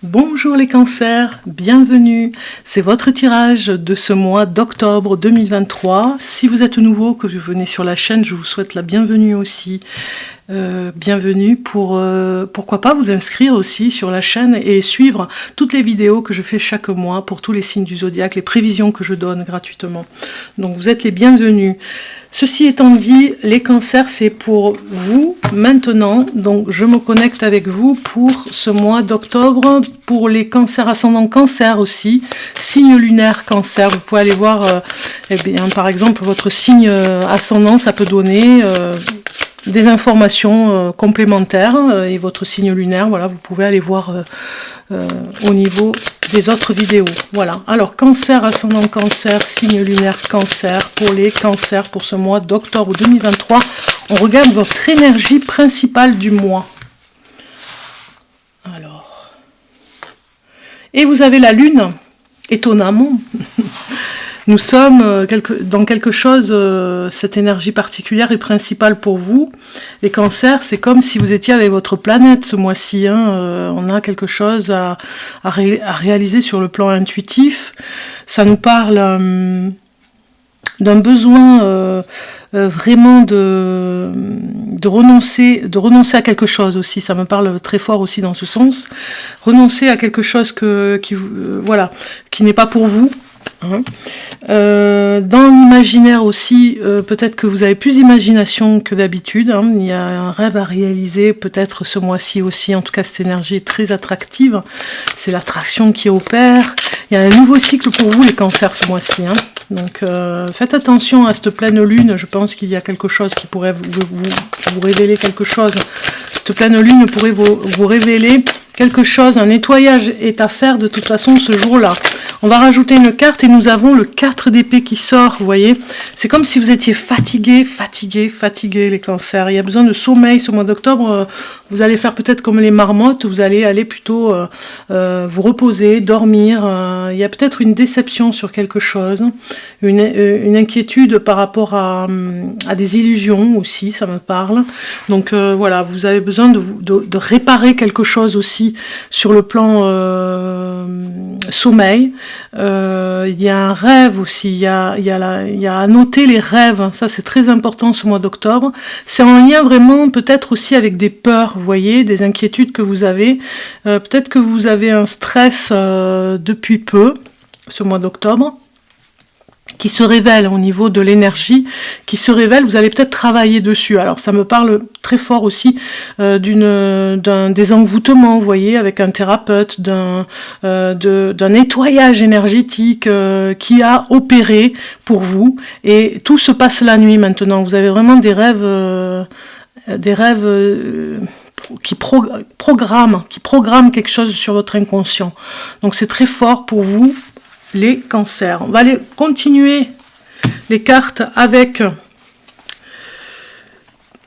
Bonjour les cancers, bienvenue. C'est votre tirage de ce mois d'octobre 2023. Si vous êtes nouveau, que vous venez sur la chaîne, je vous souhaite la bienvenue aussi. Bienvenue pour pourquoi pas vous inscrire aussi sur la chaîne et suivre toutes les vidéos que je fais chaque mois pour tous les signes du zodiaque, les prévisions que je donne gratuitement. Donc vous êtes les bienvenus. Ceci étant dit, les cancers c'est pour vous maintenant, donc je me connecte avec vous pour ce mois d'octobre, pour les cancers ascendant cancer aussi, signe lunaire cancer, vous pouvez aller voir eh bien, par exemple votre signe ascendant, ça peut donner des informations complémentaires et votre signe lunaire, voilà, vous pouvez aller voir au niveau des autres vidéos. Voilà, alors cancer, ascendant cancer, signe lunaire cancer, pour les cancers pour ce mois d'octobre 2023, on regarde votre énergie principale du mois. Alors, et vous avez la lune, étonnamment. Nous sommes dans quelque chose, cette énergie particulière et principale pour vous. Les cancers, c'est comme si vous étiez avec votre planète ce mois-ci. Hein. On a quelque chose à réaliser sur le plan intuitif. Ça nous parle d'un besoin vraiment de renoncer à quelque chose aussi. Ça me parle très fort aussi dans ce sens. Renoncer à quelque chose qui n'est pas pour vous. Dans l'imaginaire aussi, peut-être que vous avez plus d'imagination que d'habitude, hein. Il y a un rêve à réaliser peut-être ce mois-ci aussi, en tout cas cette énergie est très attractive, c'est l'attraction qui opère, il y a un nouveau cycle pour vous les cancers ce mois-ci, hein. Donc faites attention à cette pleine lune, je pense qu'il y a quelque chose qui pourrait vous révéler quelque chose, cette pleine lune pourrait vous révéler quelque chose, un nettoyage est à faire de toute façon ce jour-là. On va rajouter une carte et nous avons le 4 d'épée qui sort, vous voyez. C'est comme si vous étiez fatigué les cancers. Il y a besoin de sommeil ce mois d'octobre. Vous allez faire peut-être comme les marmottes, vous allez aller plutôt vous reposer, dormir. Il y a peut-être une déception sur quelque chose, une inquiétude par rapport à des illusions aussi, ça me parle. Donc voilà, vous avez besoin de réparer quelque chose aussi sur le plan sommeil. Il y a un rêve aussi, il y a à noter les rêves, ça c'est très important ce mois d'octobre. C'est en lien vraiment peut-être aussi avec des peurs, vous voyez, des inquiétudes que vous avez. Peut-être que vous avez un stress depuis peu, ce mois d'octobre, qui se révèle au niveau de l'énergie, qui se révèle, vous allez peut-être travailler dessus. Alors ça me parle très fort aussi d'un désenvoûtement, vous voyez, avec un thérapeute, d'un nettoyage énergétique qui a opéré pour vous. Et tout se passe la nuit maintenant. Vous avez vraiment des rêves qui programment quelque chose sur votre inconscient. Donc c'est très fort pour vous, les cancers. On va aller continuer les cartes avec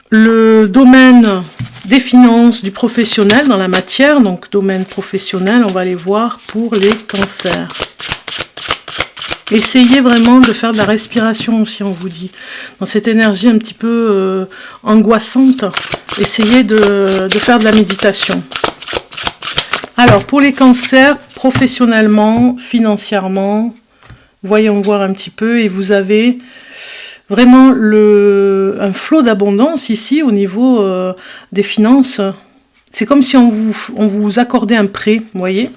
le domaine des finances, du professionnel dans la matière. Donc domaine professionnel, on va aller voir pour les cancers. Essayez vraiment de faire de la respiration aussi, on vous dit. Dans cette énergie un petit peu angoissante, essayez de faire de la méditation. Alors, pour les cancers, professionnellement, financièrement, voyons voir un petit peu, et vous avez vraiment un flot d'abondance ici au niveau des finances. C'est comme si on vous accordait un prêt, vous voyez.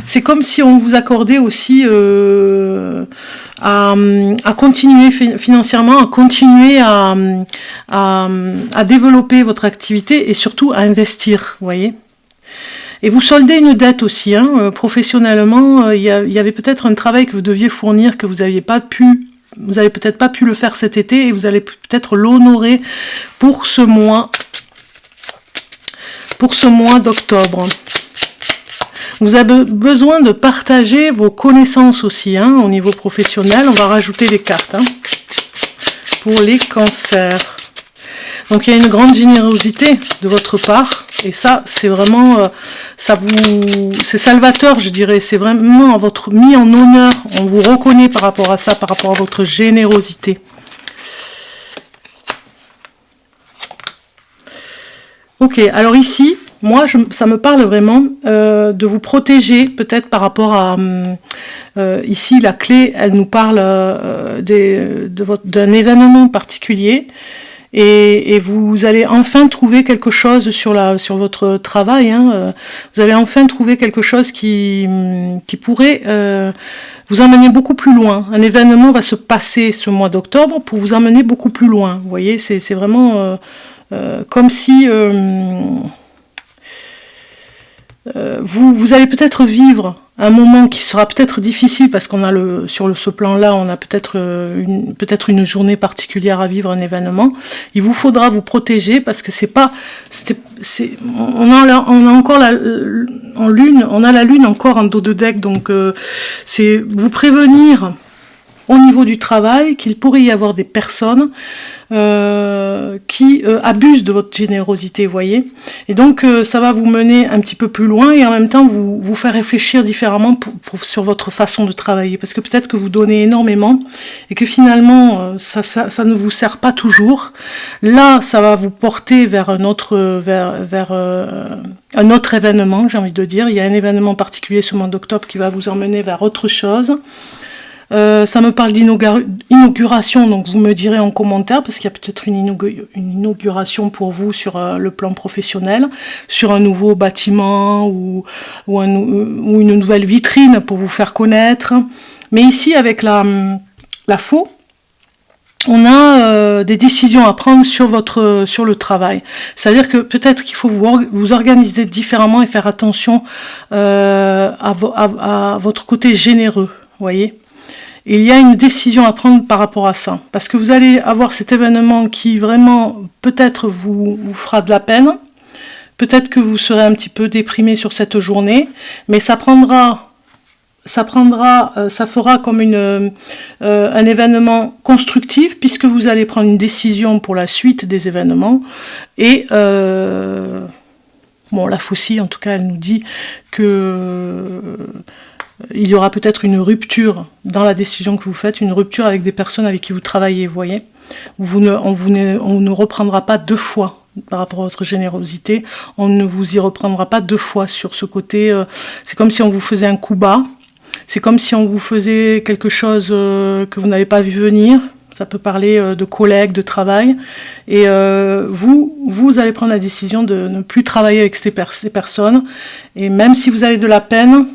C'est comme si on vous accordait aussi à continuer financièrement, à continuer à développer votre activité et surtout à investir, vous voyez. Et vous soldez une dette aussi, hein, professionnellement, il y avait peut-être un travail que vous deviez fournir, que vous n'aviez pas pu, vous n'avez peut-être pas pu le faire cet été, et vous allez peut-être l'honorer pour ce mois d'octobre. Vous avez besoin de partager vos connaissances aussi, hein, au niveau professionnel. On va rajouter des cartes, hein, pour les cancers. Donc il y a une grande générosité de votre part, et ça c'est vraiment, c'est salvateur, je dirais, c'est vraiment mis en honneur, on vous reconnaît par rapport à ça, par rapport à votre générosité. Ok, alors ici, moi, ça me parle vraiment de vous protéger, peut-être par rapport à... ici, la clé, elle nous parle d'un événement particulier. Et vous allez enfin trouver quelque chose sur votre travail. Hein, vous allez enfin trouver quelque chose qui pourrait vous emmener beaucoup plus loin. Un événement va se passer ce mois d'octobre pour vous emmener beaucoup plus loin. Vous voyez, c'est vraiment comme si vous allez peut-être vivre un moment qui sera peut-être difficile parce qu'on a sur ce plan-là, on a peut-être une journée particulière à vivre, un événement. Il vous faudra vous protéger parce que on a encore la lune encore en dos de deck, donc c'est vous prévenir au niveau du travail qu'il pourrait y avoir des personnes qui abusent de votre générosité, vous voyez. Et donc ça va vous mener un petit peu plus loin et en même temps vous faire réfléchir différemment sur votre façon de travailler. Parce que peut-être que vous donnez énormément et que finalement ça ne vous sert pas toujours. Là, ça va vous porter vers un autre événement, j'ai envie de dire. Il y a un événement particulier ce mois d'octobre qui va vous emmener vers autre chose. Ça me parle d'inauguration, donc vous me direz en commentaire, parce qu'il y a peut-être une inauguration pour vous sur le plan professionnel, sur un nouveau bâtiment ou une nouvelle vitrine pour vous faire connaître. Mais ici, avec la faux, on a des décisions à prendre sur le travail. C'est-à-dire que peut-être qu'il faut vous organiser différemment et faire attention à votre côté généreux, vous voyez. Il y a une décision à prendre par rapport à ça, parce que vous allez avoir cet événement qui vraiment peut-être vous fera de la peine, peut-être que vous serez un petit peu déprimé sur cette journée, mais ça fera comme un événement constructif, puisque vous allez prendre une décision pour la suite des événements, et bon, la Faucille, en tout cas, elle nous dit que il y aura peut-être une rupture dans la décision que vous faites, une rupture avec des personnes avec qui vous travaillez, vous voyez. On ne reprendra pas deux fois par rapport à votre générosité, on ne vous y reprendra pas deux fois sur ce côté. C'est comme si on vous faisait un coup bas, c'est comme si on vous faisait quelque chose que vous n'avez pas vu venir. Ça peut parler de collègues, de travail, et vous allez prendre la décision de ne plus travailler avec ces personnes, et même si vous avez de la peine,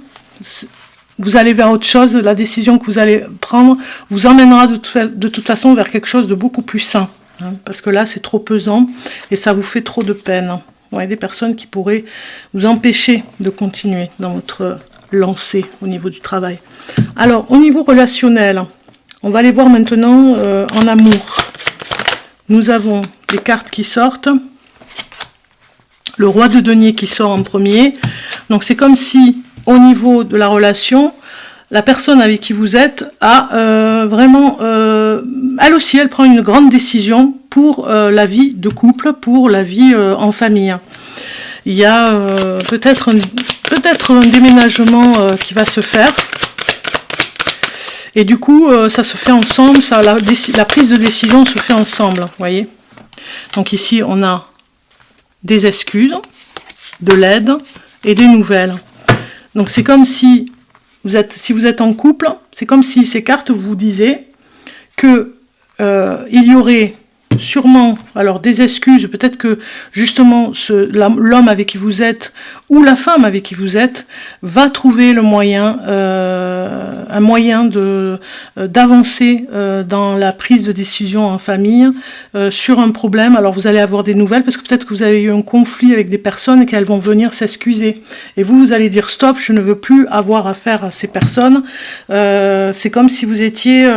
vous allez vers autre chose. La décision que vous allez prendre vous emmènera de toute façon vers quelque chose de beaucoup plus sain, hein, parce que là c'est trop pesant et ça vous fait trop de peine. Vous voyez, des personnes qui pourraient vous empêcher de continuer dans votre lancée au niveau du travail. Alors au niveau relationnel, on va aller voir maintenant en amour. Nous avons des cartes qui sortent. Le roi de denier qui sort en premier. Donc c'est comme si au niveau de la relation, la personne avec qui vous êtes a vraiment, elle aussi, elle prend une grande décision pour la vie de couple, pour la vie en famille. Il y a peut-être un déménagement qui va se faire. Et du coup, ça se fait ensemble, la prise de décision se fait ensemble, vous voyez. Donc ici, on a des excuses, de l'aide et des nouvelles. Donc c'est comme si vous êtes en couple, c'est comme si ces cartes vous disaient que il y aurait sûrement alors des excuses, peut-être que justement l'homme avec qui vous êtes ou la femme avec qui vous êtes va trouver un moyen d'avancer dans la prise de décision en famille sur un problème. Alors vous allez avoir des nouvelles parce que peut-être que vous avez eu un conflit avec des personnes et qu'elles vont venir s'excuser. Et vous allez dire stop, je ne veux plus avoir affaire à ces personnes. C'est comme si vous étiez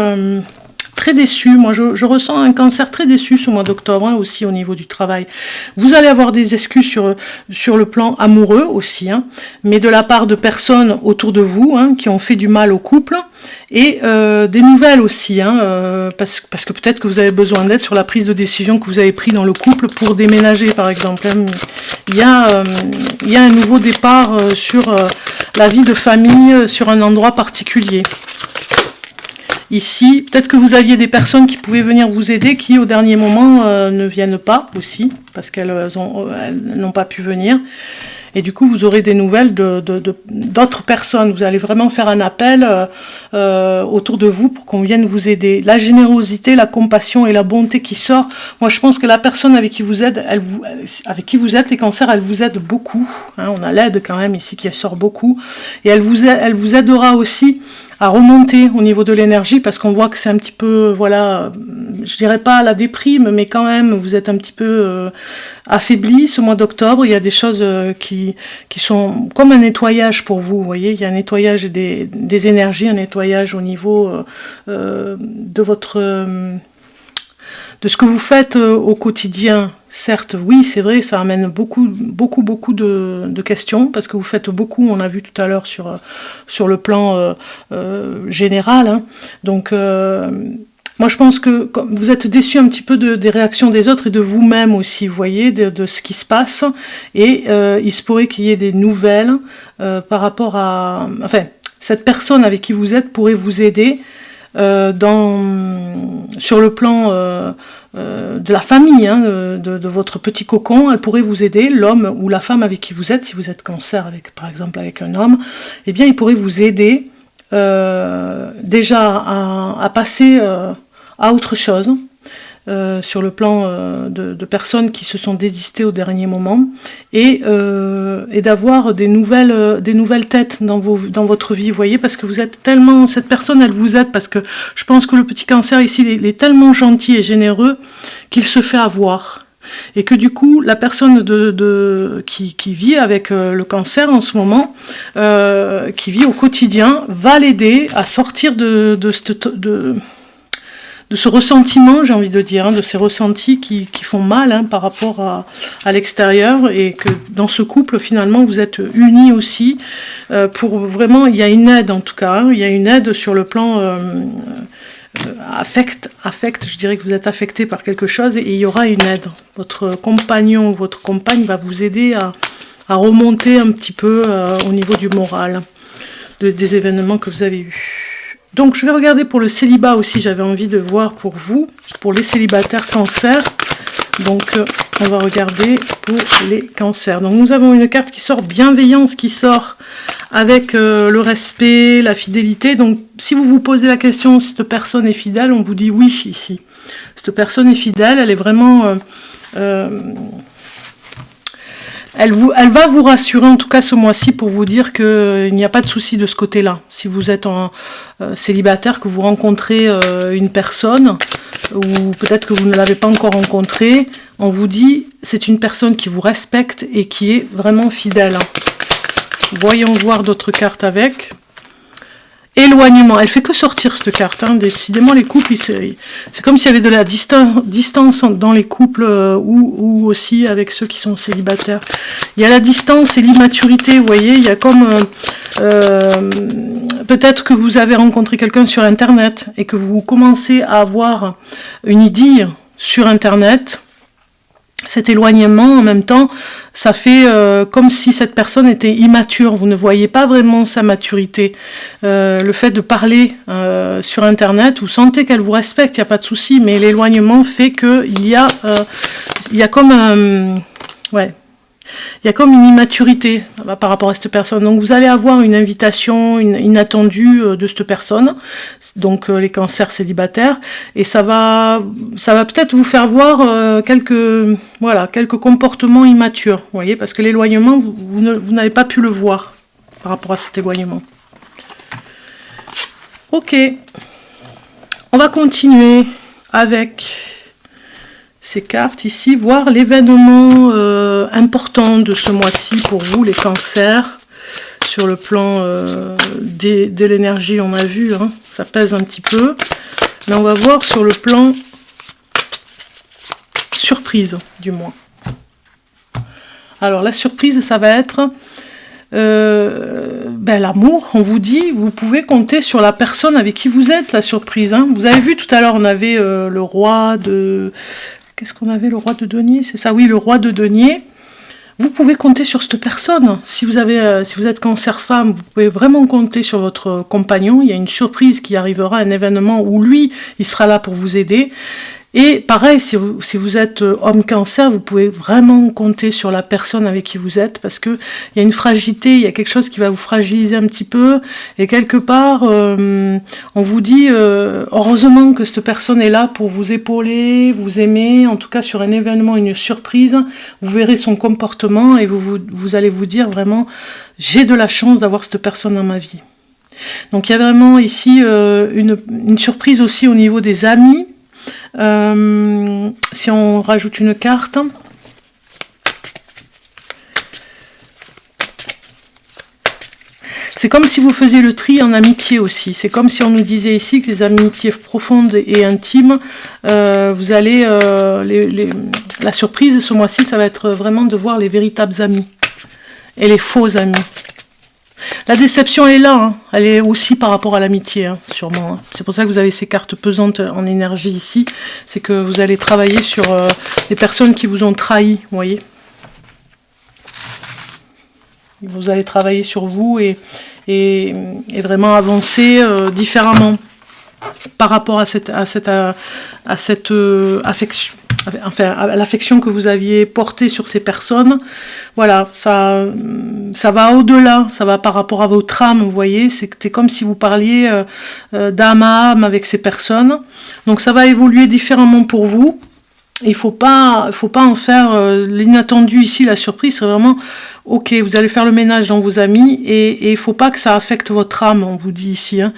très déçu. Moi, je ressens un cancer très déçu ce mois d'octobre, hein, aussi au niveau du travail. Vous allez avoir des excuses sur le plan amoureux aussi, hein, mais de la part de personnes autour de vous, hein, qui ont fait du mal au couple, et des nouvelles aussi, hein, parce que peut-être que vous avez besoin d'aide sur la prise de décision que vous avez prise dans le couple pour déménager, par exemple. Hein. Il y a un nouveau départ sur la vie de famille, sur un endroit particulier. Ici, peut-être que vous aviez des personnes qui pouvaient venir vous aider, qui au dernier moment ne viennent pas aussi, parce qu'elles n'ont pas pu venir. Et du coup, vous aurez des nouvelles d'autres personnes. Vous allez vraiment faire un appel autour de vous pour qu'on vienne vous aider. La générosité, la compassion et la bonté qui sort. Moi, je pense que la personne avec qui vous êtes, avec qui vous êtes, les cancers, elle vous aide beaucoup. Hein, on a l'aide quand même ici qui sort beaucoup. Et elle vous aidera aussi à remonter au niveau de l'énergie, parce qu'on voit que c'est un petit peu, voilà, je dirais pas la déprime, mais quand même, vous êtes un petit peu affaibli ce mois d'octobre. Il y a des choses qui sont comme un nettoyage pour vous, vous voyez, il y a un nettoyage des énergies, un nettoyage au niveau de votre... de ce que vous faites au quotidien. Certes, oui, c'est vrai, ça amène beaucoup de questions, parce que vous faites beaucoup, on a vu tout à l'heure sur le plan général. Hein. Donc, moi, je pense que vous êtes déçu un petit peu des réactions des autres et de vous-même aussi, vous voyez, de ce qui se passe. Et il se pourrait qu'il y ait des nouvelles par rapport à... Enfin, cette personne avec qui vous êtes pourrait vous aider sur le plan de la famille, hein, de votre petit cocon. Elle pourrait vous aider, l'homme ou la femme avec qui vous êtes, si vous êtes cancer par exemple avec un homme, eh bien il pourrait vous aider déjà à passer à autre chose, sur le plan de personnes qui se sont désistées au dernier moment, et d'avoir des nouvelles têtes dans votre vie, vous voyez, parce que vous êtes tellement, cette personne elle vous aide, parce que je pense que le petit cancer ici il est tellement gentil et généreux qu'il se fait avoir. Et que du coup, la personne qui vit avec le cancer en ce moment, qui vit au quotidien, va l'aider à sortir de ce ressentiment, j'ai envie de dire, hein, de ces ressentis qui font mal, hein, par rapport à l'extérieur, et que dans ce couple, finalement, vous êtes unis aussi, pour vraiment, il y a une aide en tout cas, hein, il y a une aide sur le plan affect, je dirais que vous êtes affecté par quelque chose, et il y aura une aide. Votre compagnon ou votre compagne va vous aider à remonter un petit peu au niveau du moral, des événements que vous avez eus. Donc je vais regarder pour le célibat aussi, j'avais envie de voir pour vous, pour les célibataires cancer. Donc on va regarder pour les cancers. Donc nous avons une carte qui sort bienveillance, qui sort avec le respect, la fidélité. Donc si vous vous posez la question si cette personne est fidèle, on vous dit oui ici. Cette personne est fidèle, elle est vraiment... Elle va vous rassurer en tout cas ce mois-ci pour vous dire qu'il n'y a pas de souci de ce côté-là. Si vous êtes célibataire, que vous rencontrez une personne, ou peut-être que vous ne l'avez pas encore rencontrée, on vous dit c'est une personne qui vous respecte et qui est vraiment fidèle. Voyons voir d'autres cartes avec. Éloignement, elle fait que sortir cette carte, hein. Décidément les couples, c'est comme s'il y avait de la distance dans les couples, ou aussi avec ceux qui sont célibataires. Il y a la distance et l'immaturité, vous voyez, il y a comme... peut-être que vous avez rencontré quelqu'un sur Internet et que vous commencez à avoir une idylle sur Internet. Cet éloignement, en même temps, ça fait comme si cette personne était immature. Vous ne voyez pas vraiment sa maturité. Le fait de parler sur Internet, vous sentez qu'elle vous respecte, il n'y a pas de souci, mais l'éloignement fait qu'il y a comme il y a comme une immaturité par rapport à cette personne. Donc vous allez avoir une invitation inattendue de cette personne, donc les cancers célibataires, et ça va peut-être vous faire voir quelques comportements immatures, vous voyez, parce que l'éloignement, vous n'avez pas pu le voir par rapport à cet éloignement. Ok, on va continuer avec ces cartes ici, voir l'événement important de ce mois-ci pour vous, les cancers, sur le plan de l'énergie, on a vu, hein, ça pèse un petit peu, mais on va voir sur le plan surprise, du moins. Alors la surprise, ça va être l'amour. On vous dit, vous pouvez compter sur la personne avec qui vous êtes, la surprise, hein. Vous avez vu tout à l'heure, on avait le roi de... Qu'est-ce qu'on avait, le roi de denier? C'est ça, oui, le roi de denier. vous pouvez compter sur cette personne. Si vous êtes cancer femme, vous pouvez vraiment compter sur votre compagnon. Il y a une surprise qui arrivera, un événement où lui, il sera là pour vous aider. Et pareil, si vous êtes homme cancer, vous pouvez vraiment compter sur la personne avec qui vous êtes, parce que il y a une fragilité, il y a quelque chose qui va vous fragiliser un petit peu, et quelque part, on vous dit, heureusement que cette personne est là pour vous épauler, vous aimer, en tout cas sur un événement, une surprise, vous verrez son comportement, et vous allez vous dire vraiment, j'ai de la chance d'avoir cette personne dans ma vie. Donc il y a vraiment ici une surprise aussi au niveau des amis. Si on rajoute une carte, c'est comme si vous faisiez le tri en amitié aussi. C'est comme si on nous disait ici que les amitiés profondes et intimes, vous allez la surprise ce mois-ci, ça va être vraiment de voir les véritables amis et les faux amis. La déception est là, hein. Elle est aussi par rapport à l'amitié, hein, sûrement. Hein. C'est pour ça que vous avez ces cartes pesantes en énergie ici. C'est que vous allez travailler sur les personnes qui vous ont trahi, vous voyez. Vous allez travailler sur vous et vraiment avancer différemment par rapport à cette affection. Enfin, à l'affection que vous aviez portée sur ces personnes, voilà, ça va au-delà, ça va par rapport à votre âme, vous voyez, c'est comme si vous parliez d'âme à âme avec ces personnes, donc ça va évoluer différemment pour vous, il faut pas en faire l'inattendu ici, la surprise, c'est vraiment, ok, vous allez faire le ménage dans vos amis, et il faut pas que ça affecte votre âme, on vous dit ici, hein.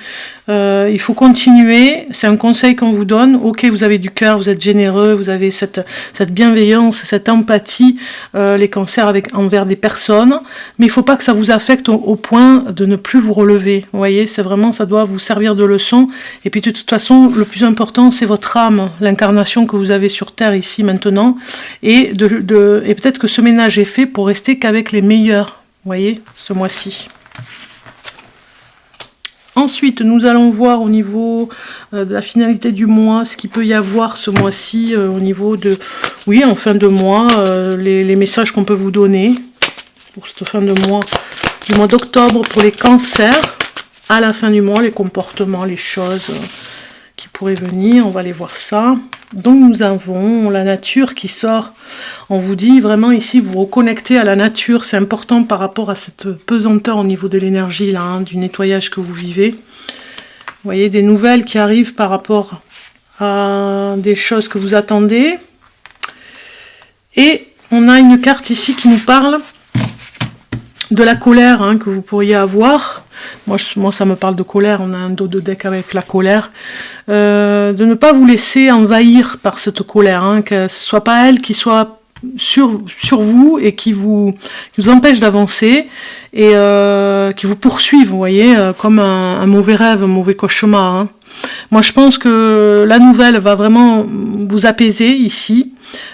Il faut continuer, c'est un conseil qu'on vous donne, ok, vous avez du cœur, vous êtes généreux, vous avez cette bienveillance, cette empathie, les cancers envers des personnes, mais il faut pas que ça vous affecte au point de ne plus vous relever, vous voyez, c'est vraiment, ça doit vous servir de leçon, et puis de toute façon, le plus important, c'est votre âme, l'incarnation que vous avez sur Terre ici maintenant, et peut-être que ce ménage est fait pour rester qu'avec les meilleurs, vous voyez, ce mois-ci. Ensuite, nous allons voir au niveau de la finalité du mois, ce qu'il peut y avoir ce mois-ci, au niveau de, oui, en fin de mois, les messages qu'on peut vous donner pour cette fin de mois, du mois d'octobre pour les cancers, à la fin du mois, les comportements, les choses qui pourraient venir, on va aller voir ça. Donc nous avons la nature qui sort, on vous dit vraiment ici, vous reconnectez à la nature, c'est important par rapport à cette pesanteur au niveau de l'énergie, là, hein, du nettoyage que vous vivez. Vous voyez des nouvelles qui arrivent par rapport à des choses que vous attendez. Et on a une carte ici qui nous parle de la colère, hein, que vous pourriez avoir. Moi, ça me parle de colère, on a un dos de deck avec la colère. De ne pas vous laisser envahir par cette colère, hein, que ce soit pas elle qui soit sur vous et qui vous empêche d'avancer et qui vous poursuive, vous voyez, comme un mauvais rêve, un mauvais cauchemar. Hein. Moi, je pense que la nouvelle va vraiment vous apaiser ici.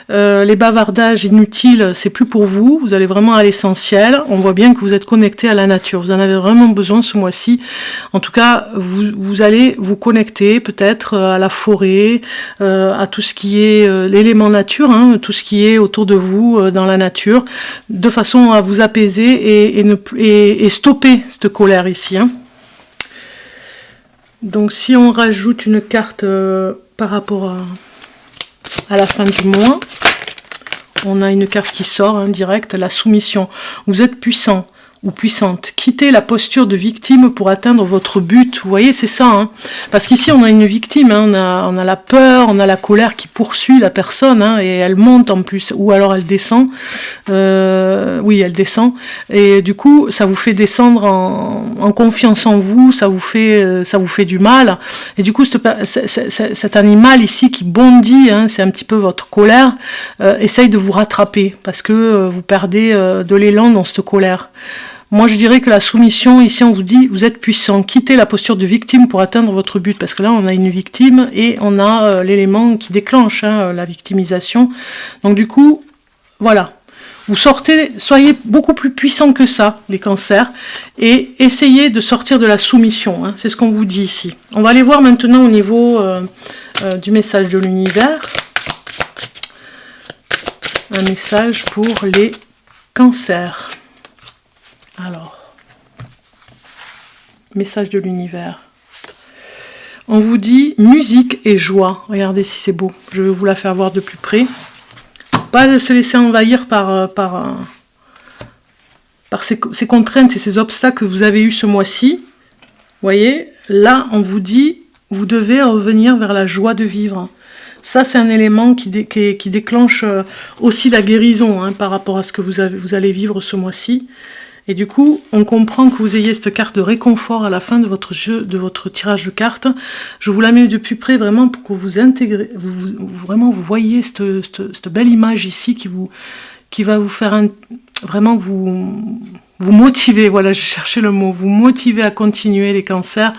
Les bavardages inutiles, c'est plus pour vous. Vous allez vraiment à l'essentiel. On voit bien que vous êtes connecté à la nature. Vous en avez vraiment besoin ce mois-ci. En tout cas, vous allez vous connecter peut-être à la forêt, à tout ce qui est l'élément nature, hein, tout ce qui est autour de vous dans la nature, de façon à vous apaiser et stopper cette colère ici. Hein. Donc si on rajoute une carte par rapport à la fin du mois, on a une carte qui sort, hein, direct, la soumission. Vous êtes puissant ou puissante. Quittez la posture de victime pour atteindre votre but. Vous voyez, c'est ça. Hein. Parce qu'ici, on a une victime. Hein, on a la peur, on a la colère qui poursuit la personne. Hein, et elle monte en plus. Ou alors elle descend. Oui, elle descend. Et du coup, ça vous fait descendre en confiance en vous. Ça vous fait du mal. Et du coup, cet animal ici qui bondit, hein, c'est un petit peu votre colère, essaye de vous rattraper. Parce que vous perdez de l'élan dans cette colère. Moi, je dirais que la soumission, ici, on vous dit, vous êtes puissant. Quittez la posture de victime pour atteindre votre but. Parce que là, on a une victime et on a l'élément qui déclenche la victimisation. Donc, du coup, voilà. Vous sortez, soyez beaucoup plus puissant que ça, les cancers, et essayez de sortir de la soumission. Hein, c'est ce qu'on vous dit ici. On va aller voir maintenant au niveau du message de l'univers. Un message pour les Cancer. Alors, message de l'univers. On vous dit musique et joie. Regardez si c'est beau. Je vais vous la faire voir de plus près. Pas se laisser envahir par ces contraintes et ces obstacles que vous avez eus ce mois-ci. Vous voyez, là, on vous dit, vous devez revenir vers la joie de vivre. Ça, c'est un élément qui déclenche aussi la guérison hein, par rapport à ce que vous allez vivre ce mois-ci. Et du coup, on comprend que vous ayez cette carte de réconfort à la fin de votre jeu, de votre tirage de cartes. Je vous la mets de plus près vraiment pour que vous intégrez, vraiment vous voyez cette belle image ici qui va vous faire vraiment vous motiver. Voilà, je cherchais le mot. Vous motiver à continuer les cancers.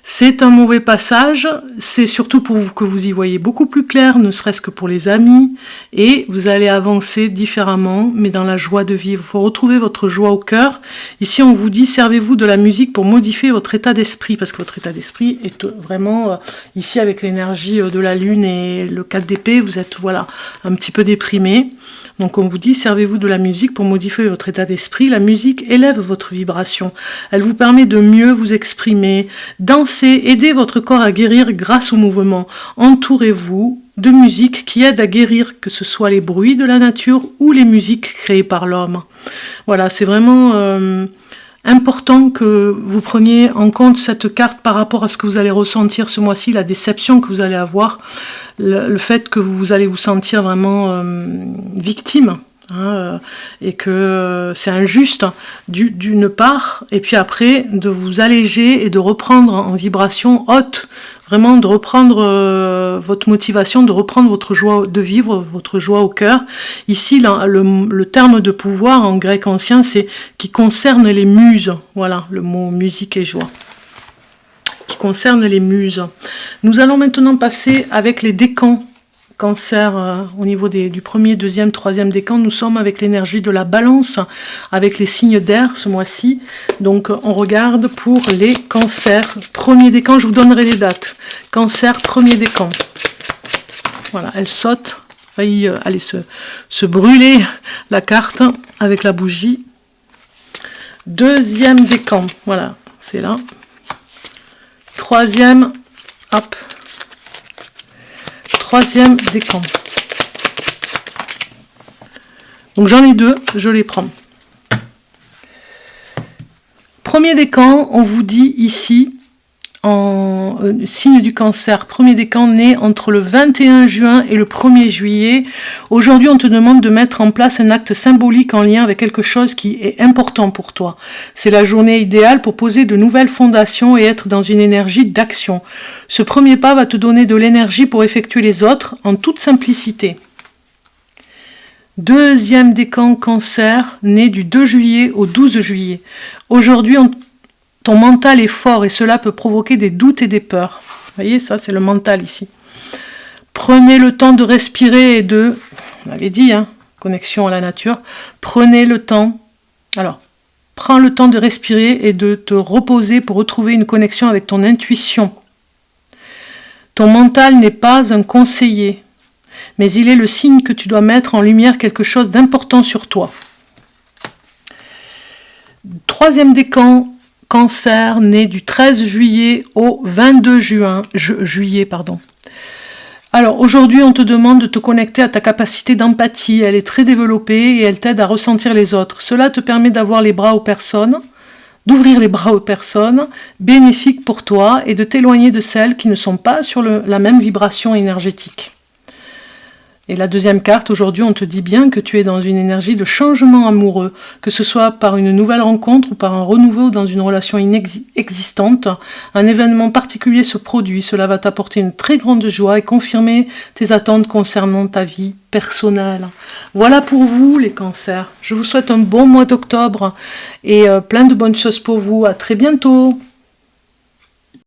C'est un mauvais passage, c'est surtout pour que vous y voyez beaucoup plus clair, ne serait-ce que pour les amis, et vous allez avancer différemment, mais dans la joie de vivre. Il faut retrouver votre joie au cœur. Ici, on vous dit, servez-vous de la musique pour modifier votre état d'esprit, parce que votre état d'esprit est vraiment, ici avec l'énergie de la lune et le 4 d'épée, vous êtes voilà un petit peu déprimé. Donc on vous dit, servez-vous de la musique pour modifier votre état d'esprit. La musique élève votre vibration. Elle vous permet de mieux vous exprimer, danser, aider votre corps à guérir grâce au mouvement. Entourez-vous de musique qui aide à guérir, que ce soit les bruits de la nature ou les musiques créées par l'homme. Voilà, c'est vraiment important que vous preniez en compte cette carte par rapport à ce que vous allez ressentir ce mois-ci, la déception que vous allez avoir, le fait que vous allez vous sentir vraiment victime, hein, et que c'est injuste d'une part, et puis après de vous alléger et de reprendre en vibration haute, vraiment de reprendre votre motivation, de reprendre votre joie de vivre, votre joie au cœur. Ici, le terme de pouvoir en grec ancien, c'est qui concerne les muses. Voilà, le mot musique et joie. Qui concerne les muses. Nous allons maintenant passer avec les décans. Cancer, au niveau du premier, deuxième, troisième décan, nous sommes avec l'énergie de la balance, avec les signes d'air ce mois-ci. Donc on regarde pour les cancers. Premier décan, je vous donnerai les dates. Cancer, premier décan. Voilà, elle saute, failli aller se brûler la carte avec la bougie. Deuxième décan, voilà, c'est là. Troisième, hop. Troisième décan. Donc j'en ai deux, je les prends. Premier décan, on vous dit ici, en signe du cancer, premier décan né entre le 21 juin et le 1er juillet. Aujourd'hui, on te demande de mettre en place un acte symbolique en lien avec quelque chose qui est important pour toi. C'est la journée idéale pour poser de nouvelles fondations et être dans une énergie d'action. Ce premier pas va te donner de l'énergie pour effectuer les autres en toute simplicité. Deuxième décan cancer, né du 2 juillet au 12 juillet. Aujourd'hui, ton mental est fort et cela peut provoquer des doutes et des peurs. Vous voyez, ça c'est le mental ici. Prenez le temps de respirer et de, on l'avait dit, hein, connexion à la nature. Prenez le temps, alors, prends le temps de respirer et de te reposer pour retrouver une connexion avec ton intuition. Ton mental n'est pas un conseiller, mais il est le signe que tu dois mettre en lumière quelque chose d'important sur toi. Troisième décan, cancer, né du 13 juillet au 22 juillet. Alors aujourd'hui, on te demande de te connecter à ta capacité d'empathie. Elle est très développée et elle t'aide à ressentir les autres. Cela te permet d'avoir les bras aux personnes, d'ouvrir les bras aux personnes bénéfiques pour toi et de t'éloigner de celles qui ne sont pas sur la même vibration énergétique. Et la deuxième carte, aujourd'hui, on te dit bien que tu es dans une énergie de changement amoureux, que ce soit par une nouvelle rencontre ou par un renouveau dans une relation existante. Un événement particulier se produit, cela va t'apporter une très grande joie et confirmer tes attentes concernant ta vie personnelle. Voilà pour vous, les cancers. Je vous souhaite un bon mois d'octobre et plein de bonnes choses pour vous. À très bientôt.